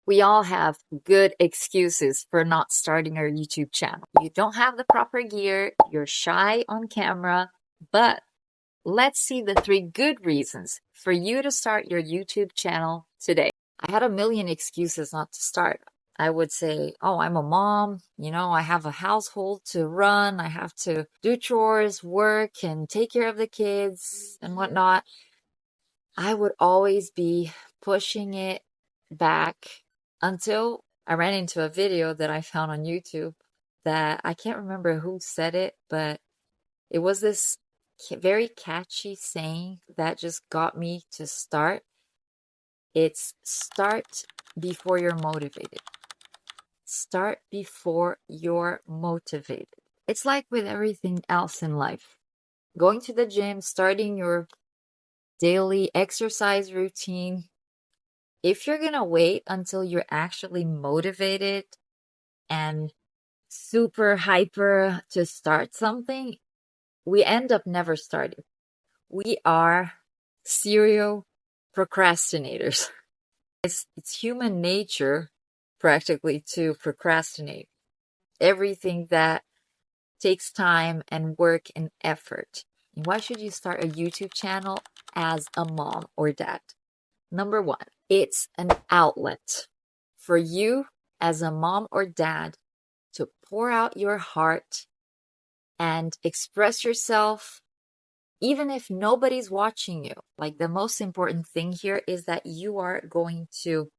We all have good excuses for not starting our YouTube channel. You don't have the proper gear, you're shy on camera, but let's see the 3 good reasons for you to start your YouTube channel today. I had a million excuses not to start. I would say, oh, I'm a mom, I have a household to run, I have to do chores, work, and take care of the kids and whatnot. I would always be pushing it back until I ran into a video that I found on YouTube that I can't remember who said it, but it was this very catchy saying that just got me to start. It's start before you're motivated. Start before you're motivated. It's like with everything else in life. Going to the gym, starting your daily exercise routine. If you're gonna wait until you're actually motivated and super hyper to start something, we end up never starting. We are serial procrastinators. It's human nature practically to procrastinate everything that takes time and work and effort. Why should you start a YouTube channel as a mom or dad? Number one, it's an outlet for you as a mom or dad to pour out your heart and express yourself, even if nobody's watching you. Like, the most important thing here is that you are going to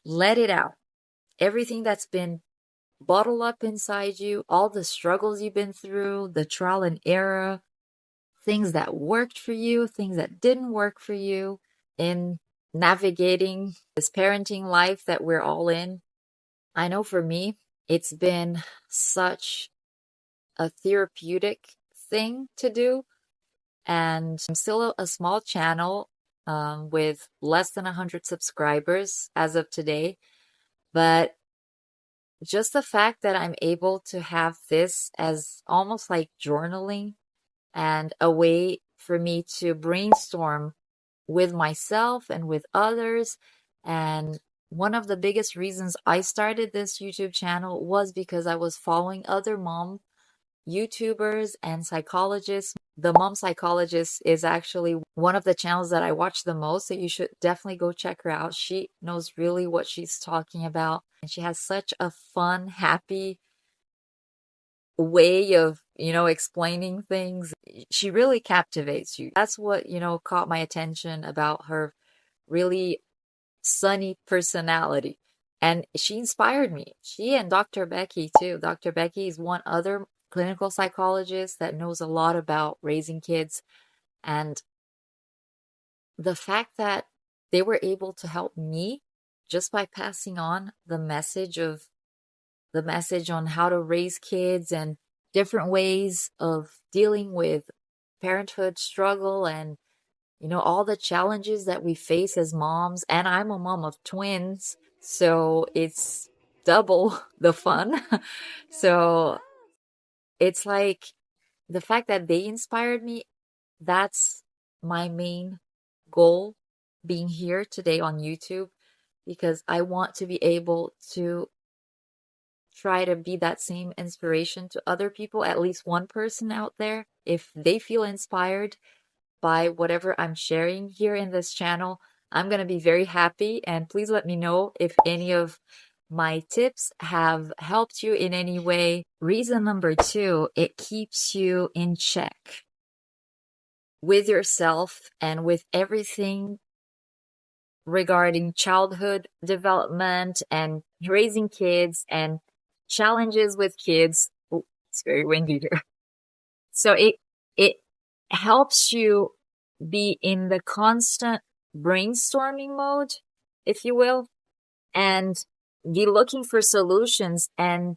let it out. Everything that's been bottled up inside you, all the struggles you've been through, the trial and error, things that worked for you, things that didn't work for you in navigating this parenting life that we're all in. I know for me, it's been such a therapeutic thing to do. And I'm still a small channel with less than 100 subscribers as of today. But just the fact that I'm able to have this as almost like journaling and a way for me to brainstorm with myself and with others. And one of the biggest reasons I started this YouTube channel was because I was following other mom YouTubers and psychologists. The Mom Psychologist is actually one of the channels that I watch the most, so you should definitely go check her out. She knows really what she's talking about, and she has such a fun, happy way of, explaining things. She really captivates you. That's what, caught my attention about her really sunny personality. And she inspired me. She and Dr. Becky, too. Dr. Becky is one other clinical psychologist that knows a lot about raising kids. And the fact that they were able to help me just by passing on the message on how to raise kids and different ways of dealing with parenthood struggle and all the challenges that we face as moms. And I'm a mom of twins, so it's double the fun. So it's like the fact that they inspired me, that's my main goal being here today on YouTube, because I want to be able to try to be that same inspiration to other people, at least one person out there. If they feel inspired by whatever I'm sharing here in this channel, I'm going to be very happy. And please let me know if any of my tips have helped you in any way. Reason number 2, it keeps you in check with yourself and with everything regarding childhood development and raising kids and challenges with kids. Oh, it's very windy here. So it helps you be in the constant brainstorming mode, if you will, and be looking for solutions. And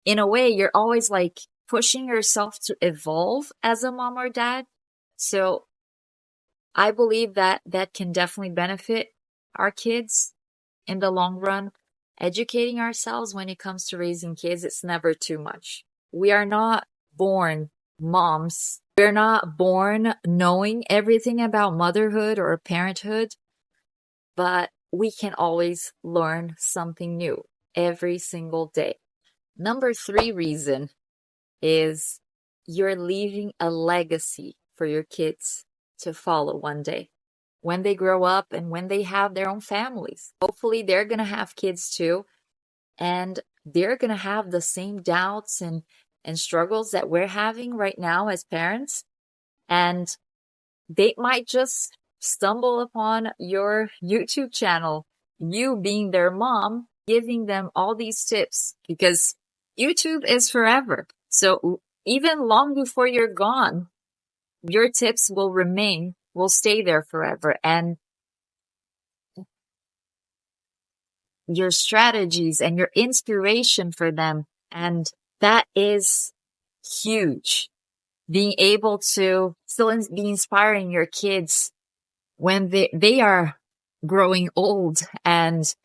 in a way, you're always like pushing yourself to evolve as a mom or dad. So I believe that that can definitely benefit our kids in the long run. Educating ourselves when it comes to raising kids, it's never too much. We are not born moms. We're not born knowing everything about motherhood or parenthood, but we can always learn something new every single day. Number 3 reason is you're leaving a legacy for your kids to follow one day. When they grow up and when they have their own families, hopefully they're going to have kids too. And they're going to have the same doubts and struggles that we're having right now as parents. And they might just stumble upon your YouTube channel, you being their mom, giving them all these tips because YouTube is forever. So even long before you're gone, your tips will remain, will stay there forever. And your strategies and your inspiration for them. And that is huge. Being able to still be inspiring your kids when they are growing old and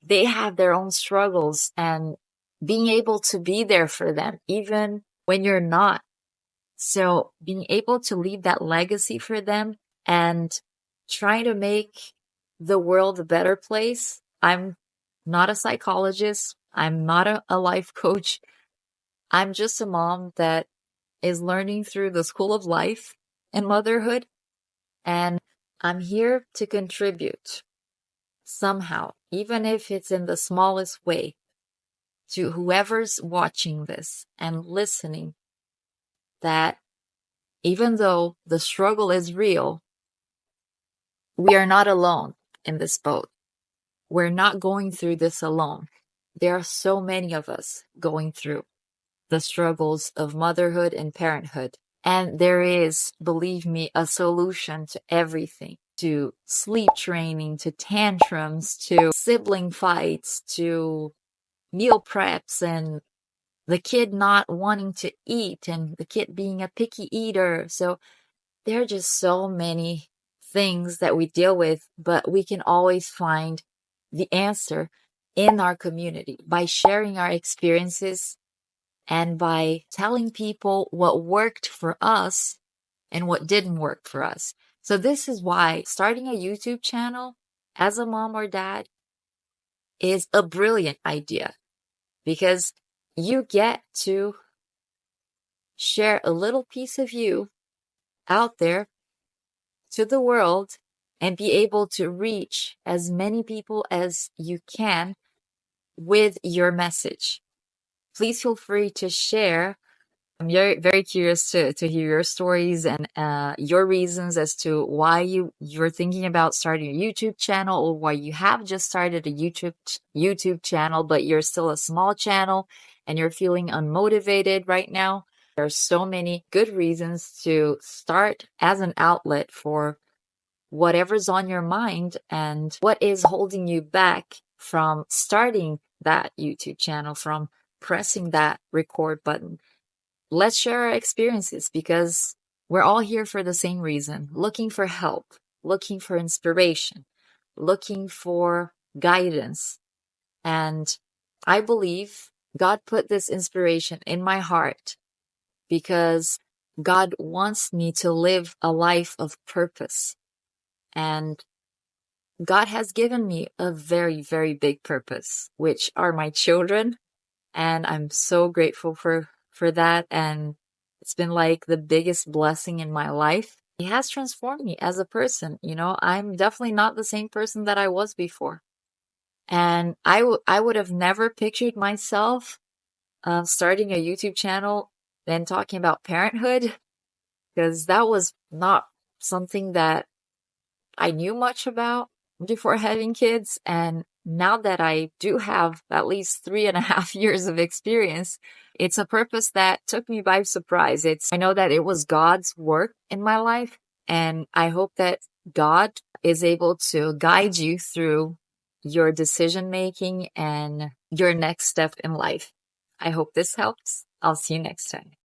they have their own struggles, and being able to be there for them even when you're not. So being able to leave that legacy for them and trying to make the world a better place. I'm not a psychologist. I'm not a life coach. I'm just a mom that is learning through the school of life and motherhood. And I'm here to contribute somehow, even if it's in the smallest way, to whoever's watching this and listening, that even though the struggle is real, we are not alone in this boat. We're not going through this alone. There are so many of us going through the struggles of motherhood and parenthood. And there is, believe me, a solution to everything, to sleep training, to tantrums, to sibling fights, to meal preps, and the kid not wanting to eat and the kid being a picky eater. So there are just so many things that we deal with, but we can always find the answer in our community by sharing our experiences and by telling people what worked for us and what didn't work for us. So this is why starting a YouTube channel as a mom or dad is a brilliant idea, because you get to share a little piece of you out there to the world and be able to reach as many people as you can with your message. Please feel free to share. I'm very, very curious to hear your stories and your reasons as to why you're thinking about starting a YouTube channel, or why you have just started a YouTube channel, but you're still a small channel and you're feeling unmotivated right now. There are so many good reasons to start as an outlet for whatever's on your mind and what is holding you back from starting that YouTube channel, from pressing that record button. Let's share our experiences, because we're all here for the same reason, looking for help, looking for inspiration, looking for guidance. And I believe God put this inspiration in my heart because God wants me to live a life of purpose. And God has given me a very, very big purpose, which are my children. And I'm so grateful for that. And it's been like the biggest blessing in my life. It has transformed me as a person. You know, I'm definitely not the same person that I was before. And I would have never pictured myself starting a YouTube channel and talking about parenthood, because that was not something that I knew much about before having kids. And now that I do have at least 3.5 years of experience, it's a purpose that took me by surprise. I know that it was God's work in my life, and I hope that God is able to guide you through your decision making and your next step in life. I hope this helps. I'll see you next time.